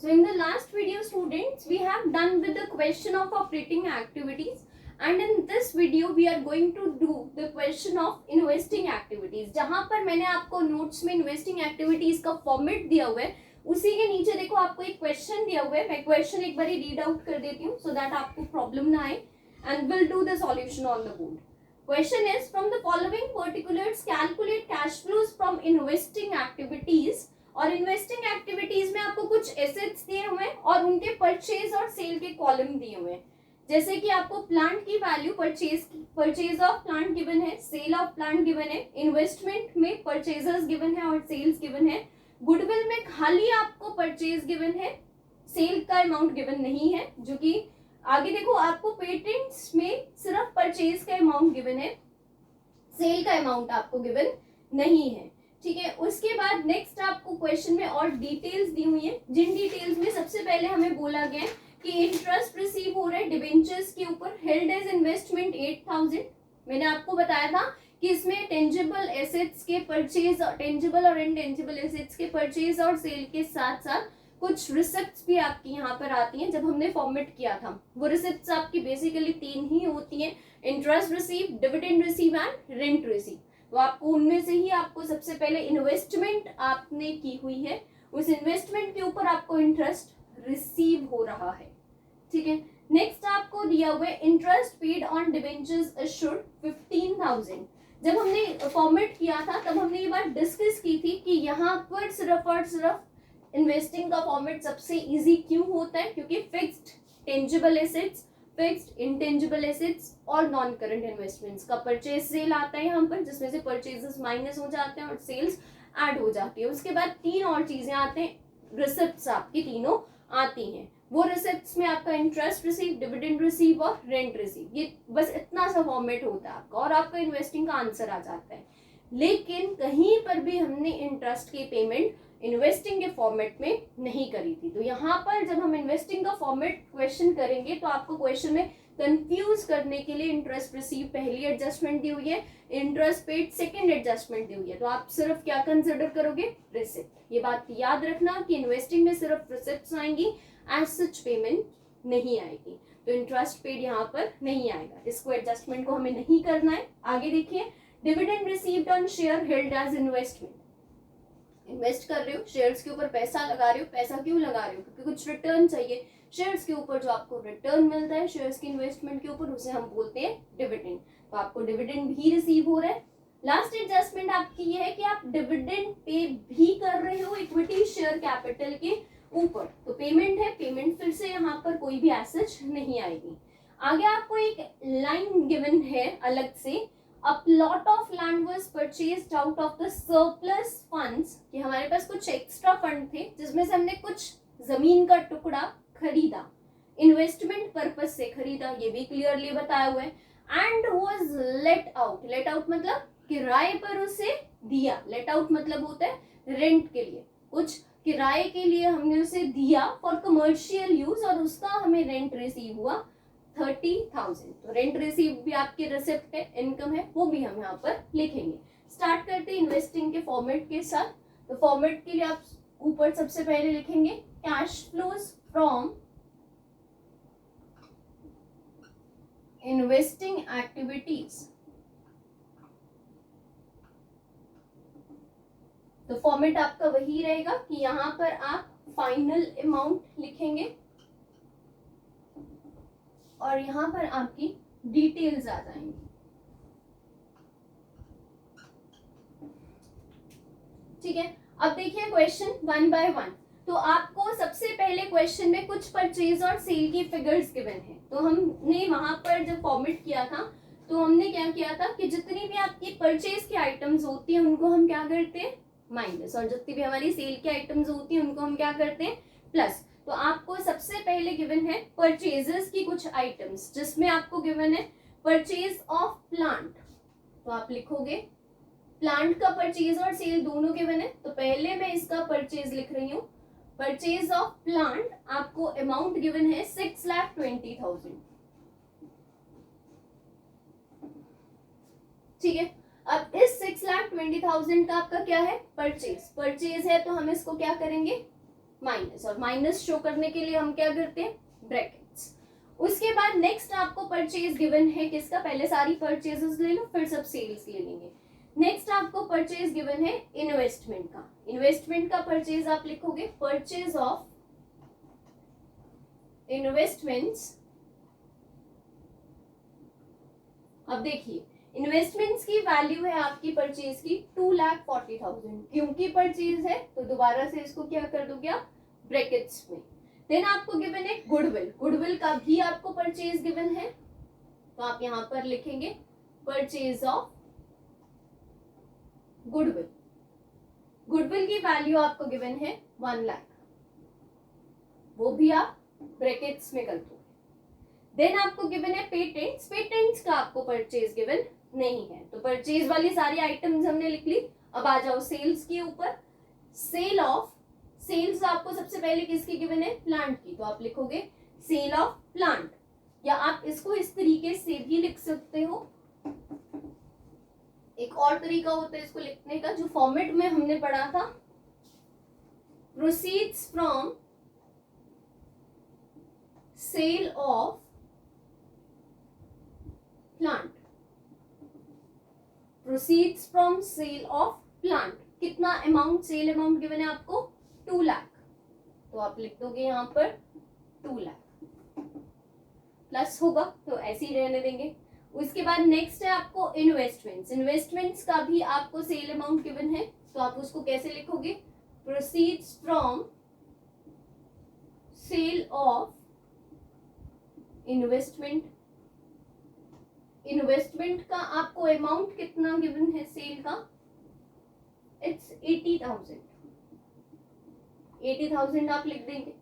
So in the last video students, we have done with the question of operating activities, and in this video we are going to do the question of investing activities. जहां पर मैंने आपको notes में investing activities का format दिया हुआ है, उसी के नीचे देखो आपको एक क्वेश्चन दिया हुआ है. मैं क्वेश्चन एक बार रीड आउट कर देती हूँ सो दैट आपको प्रॉब्लम ना आए, and will do the solution on the board. Question is, from the following particulars calculate cash flows from investing activities. और इन्वेस्टिंग एक्टिविटीज में आपको कुछ एसेट्स दिए हुए हैं और उनके परचेज और सेल के कॉलम दिए हुए हैं. जैसे कि आपको प्लांट की value purchase of plant given है, सेल ऑफ प्लांट गिवन है, इन्वेस्टमेंट में परचेजर्स गिवन है और सेल्स गिवन है, गुडविल में खाली आपको परचेज गिवन है, सेल का अमाउंट गिवन नहीं है. जो कि आगे देखो आपको पेटेंट्स में सिर्फ परचेज का अमाउंट गिवन है, सेल का अमाउंट आपको गिवन नहीं है. ठीक है, उसके बाद नेक्स्ट आपको क्वेश्चन में और डिटेल्स दी हुई है, जिन डिटेल्स में सबसे पहले हमें बोला गया है कि इंटरेस्ट रिसीव हो रहा है डिबेंचर्स के ऊपर, हेल्ड एज इन्वेस्टमेंट 8000. मैंने आपको बताया था कि इसमें टेंजिबल एसेट्स के परचेज, टेंजिबल और इनटेंजिबल एसेट्स के परचेज और सेल के साथ साथ कुछ रिसिप्ट्स भी आपकी यहाँ पर आती हैं. जब हमने फॉर्मेट किया था वो रिसिप्ट्स आपकी बेसिकली 3 ही होती हैं, interest receive, dividend receive and rent receive. तो आपको उनमें से ही आपको सबसे पहले इन्वेस्टमेंट आपने की हुई है, उस इन्वेस्टमेंट के ऊपर आपको इंटरेस्ट रिसीव हो रहा है. ठीक है, नेक्स्ट आपको दिया हुआ है interest paid on debentures issued 15000. जब हमने फॉर्मेट किया था तब हमने ये बात डिस्कस की थी कि यहाँ पर सिर्फ और सिर्फ इन्वेस्टिंग का फॉर्मेट सबसे इजी क्यों होता है, क्योंकि fixed tangible assets, fixed intangible assets और नॉन करंट इन्वेस्टमेंट्स का परचेज सेल आता है यहाँ पर, जिसमें से परचेजेस माइनस हो जाते हैं और सेल्स ऐड हो जाती है. उसके बाद 3 और चीजें आते हैं, रिसिप्ट्स आपकी तीनों आती हैं. वो रिसिप्ट्स में आपका इंटरेस्ट रिसीव, डिविडेंड रिसीव और रेंट रिसीव, ये बस इतना सा फॉर्मेट होता है आपका और आपका इन्वेस्टिंग का आंसर आ जाता है. लेकिन कहीं पर भी हमने इंटरेस्ट की पेमेंट इन्वेस्टिंग के फॉर्मेट में नहीं करी थी. तो यहाँ पर जब हम इन्वेस्टिंग का फॉर्मेट क्वेश्चन करेंगे तो आपको क्वेश्चन में कंफ्यूज करने के लिए इंटरेस्ट रिसीव पहली एडजस्टमेंट दी हुई है, इंटरेस्ट पेड सेकंड एडजस्टमेंट दी हुई है. तो आप सिर्फ क्या कंसिडर करोगे, रिसिप्ट. ये बात याद रखना कि इन्वेस्टिंग में सिर्फ रिसिप्ट्स आएंगी, एज सच पेमेंट नहीं आएगी. तो इंटरेस्ट पेड यहाँ पर नहीं आएगा, इसको एडजस्टमेंट को हमें नहीं करना है. आगे देखिए, dividend received on share held as investment. Invest कर रहे हो, शेयर्स के ऊपर पैसा लगा रहे हो. पैसा क्यों लगा रहे हो, क्योंकि कुछ रिटर्न चाहिए. शेयर्स के ऊपर जो आपको रिटर्न मिलता है शेयर्स की इन्वेस्टमेंट के ऊपर, उसे हम बोलते हैं डिविडेंड. तो आपको डिविडेंड भी रिसीव हो रहा है. लास्ट एडजस्टमेंट आपकी ये है कि आप डिविडेंड पे भी कर रहे हो इक्विटी शेयर कैपिटल के ऊपर. तो पेमेंट है, पेमेंट फिर से यहाँ पर कोई भी एसेट नहीं आएगी. आगे आपको एक लाइन गिवन है अलग से, A plot of land was purchased out of the surplus funds. कि हमारे पास कुछ एक्स्ट्रा फंड थे जिसमें से हमने कुछ जमीन का टुकड़ा खरीदा, इन्वेस्टमेंट पर्पस से खरीदा, ये भी क्लियरली बताया हुआ है. And was let out. Let out मतलब किराए पर उसे दिया. लेट आउट मतलब होता है रेंट के लिए, कुछ किराए के लिए हमने उसे दिया फॉर कमर्शियल यूज और उसका हमें रेंट रिसीव हुआ 30,000. तो रेंट रिसीव भी आपकी रिसिप्ट है, इनकम है, वो भी हम यहाँ पर लिखेंगे. स्टार्ट करते हैं इन्वेस्टिंग के फॉर्मेट के साथ. तो फॉर्मेट के लिए आप ऊपर सबसे पहले लिखेंगे cash flows from investing activities. तो फॉर्मेट आपका वही रहेगा कि यहाँ पर आप फाइनल अमाउंट लिखेंगे और यहाँ पर आपकी डिटेल्स आ जाएंगी. ठीक है, अब देखिए क्वेश्चन 1 by 1. तो आपको सबसे पहले क्वेश्चन में कुछ परचेज और सेल की फिगर्स गिवन है. तो हमने वहां पर जब फॉर्मेट किया था तो हमने क्या किया था कि जितनी भी आपकी परचेज की आइटम्स होती हैं उनको हम क्या करते हैं, माइनस, और जितनी भी हमारी सेल की आइटम्स होती हैं उनको हम क्या करते हैं, प्लस. तो आपको सबसे पहले गिवन है परचेजेस की कुछ आइटम्स, जिसमें आपको गिवन है परचेज ऑफ प्लांट. तो आप लिखोगे प्लांट का परचेज और सेल दोनों गिवन है. तो पहले मैं इसका परचेज लिख रही हूँ. परचेज ऑफ प्लांट आपको अमाउंट गिवन है 6,20,000. ठीक है, अब इस 6,20,000 का आपका क्या है, परचेज. परचेज है तो हम इसको क्या करेंगे, माइनस, और माइनस शो करने के लिए हम क्या करते हैं, ब्रैकेट्स। उसके बाद नेक्स्ट आपको परचेज गिवन है किसका, पहले सारी परचेजेस ले लो फिर सब सेल्स ले लेंगे। नेक्स्ट आपको परचेज गिवन है इन्वेस्टमेंट का। इन्वेस्टमेंट का परचेज आप लिखोगे परचेज ऑफ इन्वेस्टमेंट्स। अब देखिए इन्वेस्टमेंट्स की वैल्यू है आपकी परचेज की 2,40,000, क्योंकि परचेज है तो दोबारा से इसको क्या कर दोगे आप, ब्रैकेट्स में। देन आपको गिवन है गुडविल, गुडविल का भी आपको परचेज गिवन है, तो आप यहां पर लिखेंगे परचेज ऑफ गुडविल। गुडविल की वैल्यू आपको गिवन है 1 लाख, वो भी आप ब्रैकेट्स में कर दो। देन आपको गिवन है पेटेंट्स, पेटेंट्स का आपको परचेज गिवन नहीं है, तो परचेज वाली सारी आइटम्स हमने लिख ली। अब आ जाओ सेल्स के ऊपर। सेल ऑफ, सेल्स आपको सबसे पहले किसकी गिवन है, प्लांट की, तो आप लिखोगे सेल ऑफ प्लांट, या आप इसको इस तरीके से भी लिख सकते हो। एक और तरीका होता है इसको लिखने का जो फॉर्मेट में हमने पढ़ा था, proceeds from sale of plant, proceeds from sale of plant. कितना अमाउंट, सेल अमाउंट गिवन है आपको 2 लाख, तो आप लिख दोगे यहां पर 2 लाख, प्लस होगा तो ऐसे ही रहने देंगे। उसके बाद नेक्स्ट है आपको इन्वेस्टमेंट्स, इन्वेस्टमेंट्स का भी आपको सेल अमाउंट गिवन है, तो आप उसको कैसे लिखोगे, proceeds from sale of investment. Investment का आपको अमाउंट कितना गिवन है सेल का, इट्स 80,000, 80,000 आप लिख देंगे।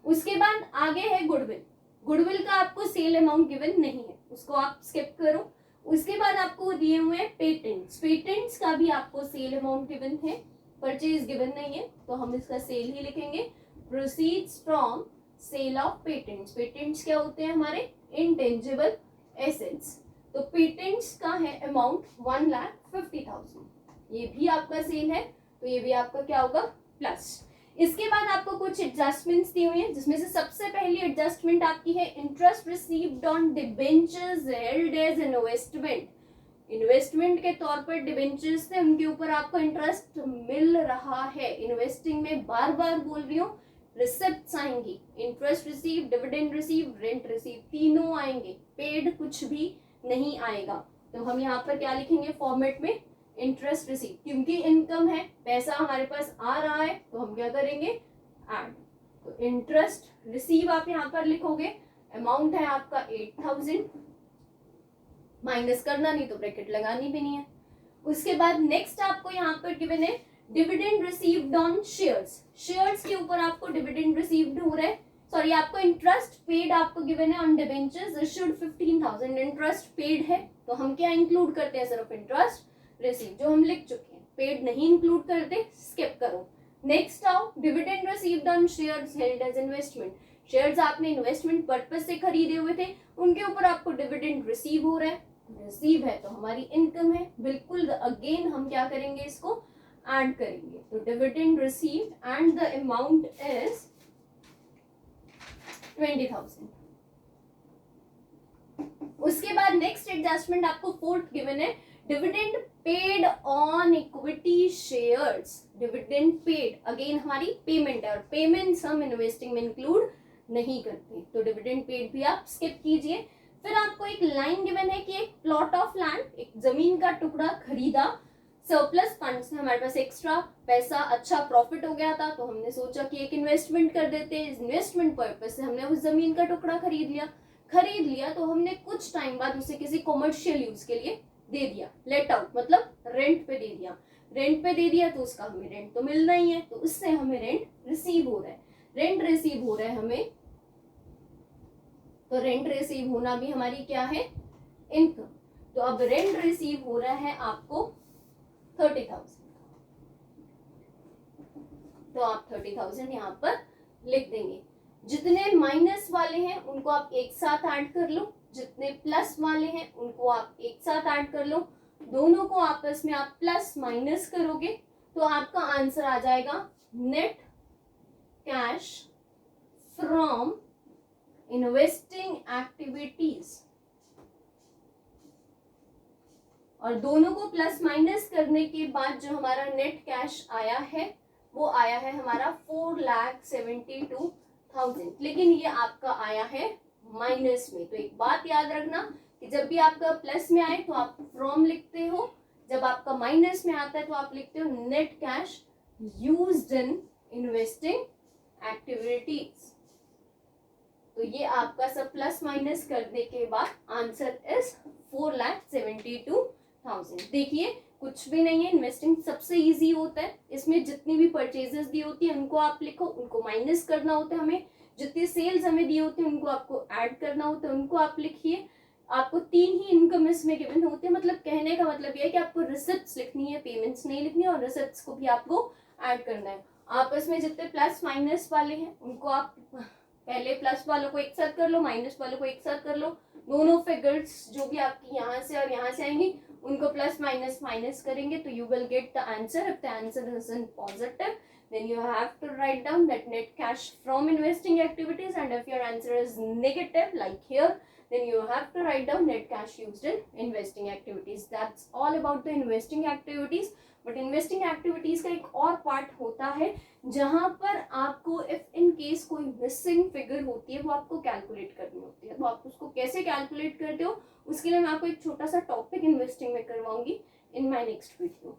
उसके बाद आगे है गुडविल, गुडविल का आपको सेल अमाउंट गिवन नहीं है, उसको आप स्किप करो। उसके बाद आपको दिए हुए हैं पेटेंट्स, पेटेंट्स का भी आपको सेल अमाउंट गिवन है, परचेज गिवन नहीं है, तो हम इसका सेल ही लिखेंगे, proceeds from sale of patents. Patents क्या होते हैं हमारे, इंटेंजिबल एसेट्स, तो पेटेंट्स का है अमाउंट 1,50,000, ये भी आपका सेल है, तो ये भी आपका क्या होगा, प्लस। इसके बाद आपको कुछ एडजस्टमेंट्स दी हुई हैं, जिसमें से सबसे पहली एडजस्टमेंट आपकी है interest received on debentures held as investment. Investment के तौर पर डिबेंचर्स थे, उनके ऊपर आपको इंटरेस्ट मिल रहा है। इन्वेस्टिंग में बार बार बोल रही हूँ, रिसिप्ट्स आएंगी, interest receive, dividend receive, rent receive, तीनों आएंगे, पेड कुछ भी नहीं आएगा। तो हम यहाँ पर क्या लिखेंगे फॉर्मेट में, इंटरेस्ट रिसीव, क्योंकि इनकम है, पैसा हमारे पास आ रहा है, तो हम क्या करेंगे, ऐड, तो इंटरेस्ट रिसीव आप यहाँ पर लिखोगे, अमाउंट है आपका 8,000, माइनस करना नहीं तो ब्रैकेट लगानी भी नहीं है। उसके बाद नेक्स्ट आपको यहाँ पर गिवन है dividend received on shares, shares के ऊपर आपको डिविडेंड रिसीव्ड हो रहा है, सॉरी आपको इंटरेस्ट पेड आपको गिवन है on debentures issued 15,000, interest paid है, तो हम क्या इंक्लूड करते हैं, सिर्फ इंटरेस्ट रिसीव जो हम लिख चुके हैं, पेड नहीं इंक्लूड करते, स्किप करो। नेक्स्ट आओ dividend received on shares held as investment, shares आपने इन्वेस्टमेंट पर्पज से खरीदे हुए थे, उनके ऊपर आपको डिविडेंड रिसीव हो रहा है, रिसीव है तो हमारी इनकम है, बिल्कुल अगेन हम क्या करेंगे, इसको ऐड करेंगे, तो dividend receive and the amount is 20,000। उसके बाद नेक्स्ट एडजस्टमेंट आपको फोर्थ गिवन है dividend paid on equity shares, dividend paid again हमारी पेमेंट है, और पेमेंट्स हम इन्वेस्टिंग में इंक्लूड नहीं करते, तो डिविडेंड पेड भी आप स्किप कीजिए। फिर आपको एक लाइन गिवन है कि एक प्लॉट ऑफ लैंड, एक जमीन का टुकड़ा खरीदा, सरप्लस फंड्स में हमारे पास एक्स्ट्रा पैसा, अच्छा प्रॉफिट हो गया था, तो हमने सोचा कि एक इन्वेस्टमेंट कर देते हैं, इन्वेस्टमेंट पर्पज से हमने उस जमीन का टुकड़ा खरीद लिया, तो हमने कुछ टाइम बाद उसे किसी कॉमर्शियल यूज के लिए दे दिया, लेट आउट मतलब रेंट पे दे दिया, रेंट पे दे दिया तो उसका हमें रेंट तो मिलना ही है, तो उससे हमें रेंट रिसीव हो रहा है, रेंट रिसीव हो रहा है हमें, तो रेंट रिसीव होना भी हमारी क्या है, इनकम। तो अब रेंट रिसीव हो रहा है आपको 30,000, तो आप 30,000 यहाँ पर लिख देंगे। जितने माइनस वाले हैं उनको आप एक साथ ऐड कर लो, जितने प्लस वाले हैं उनको आप एक साथ ऐड कर लो, दोनों को आपस में आप प्लस माइनस करोगे तो आपका आंसर आ जाएगा net cash from investing activities, और दोनों को प्लस माइनस करने के बाद जो हमारा नेट कैश आया है वो आया है हमारा 4,72,000, लेकिन ये आपका आया है माइनस में। तो एक बात याद रखना कि जब भी आपका प्लस में आए तो आप फ्रॉम लिखते हो, जब आपका माइनस में आता है तो आप लिखते हो net cash used in investing activities. तो ये आपका सब प्लस माइनस करने के बाद आंसर इज 4,72,000। देखिए कुछ भी नहीं है, इन्वेस्टिंग सबसे इजी होता है। इसमें जितनी भी परचेजेस दी होती है उनको आप लिखो, उनको माइनस करना होता है हमें, जितनी सेल्स हमें दी होती है उनको आपको ऐड करना होता है, उनको आप लिखिए। आपको 3 ही इनकम इसमें गिवन होते हैं, मतलब कहने का मतलब ये है कि आपको रिसिप्ट्स लिखनी है, पेमेंट्स नहीं लिखनी है, और रिसिप्ट्स को भी आपको ऐड करना है। आपस में जितने प्लस माइनस वाले हैं उनको आप पहले प्लस वालों को एक साथ कर लो, माइनस वालों को एक साथ कर लो। दोनों फिगर्स जो भी आपकी यहाँ से और यहाँ से आएंगी उनको प्लस माइनस माइनस करेंगे तो you will get the answer. If the answer is in positive, then you have to write down that net cash from investing activities, and if your answer is negative like here, then you have to write down net cash used in investing activities. That's all about the investing activities. But investing activities का एक और part होता है जहां पर आपको if in case कोई missing figure होती है वो आपको कैलकुलेट करनी होती है। तो आप उसको कैसे कैलकुलेट करते हो उसके लिए मैं आपको एक छोटा सा टॉपिक इन्वेस्टिंग में करवाऊंगी इन माय नेक्स्ट वीडियो।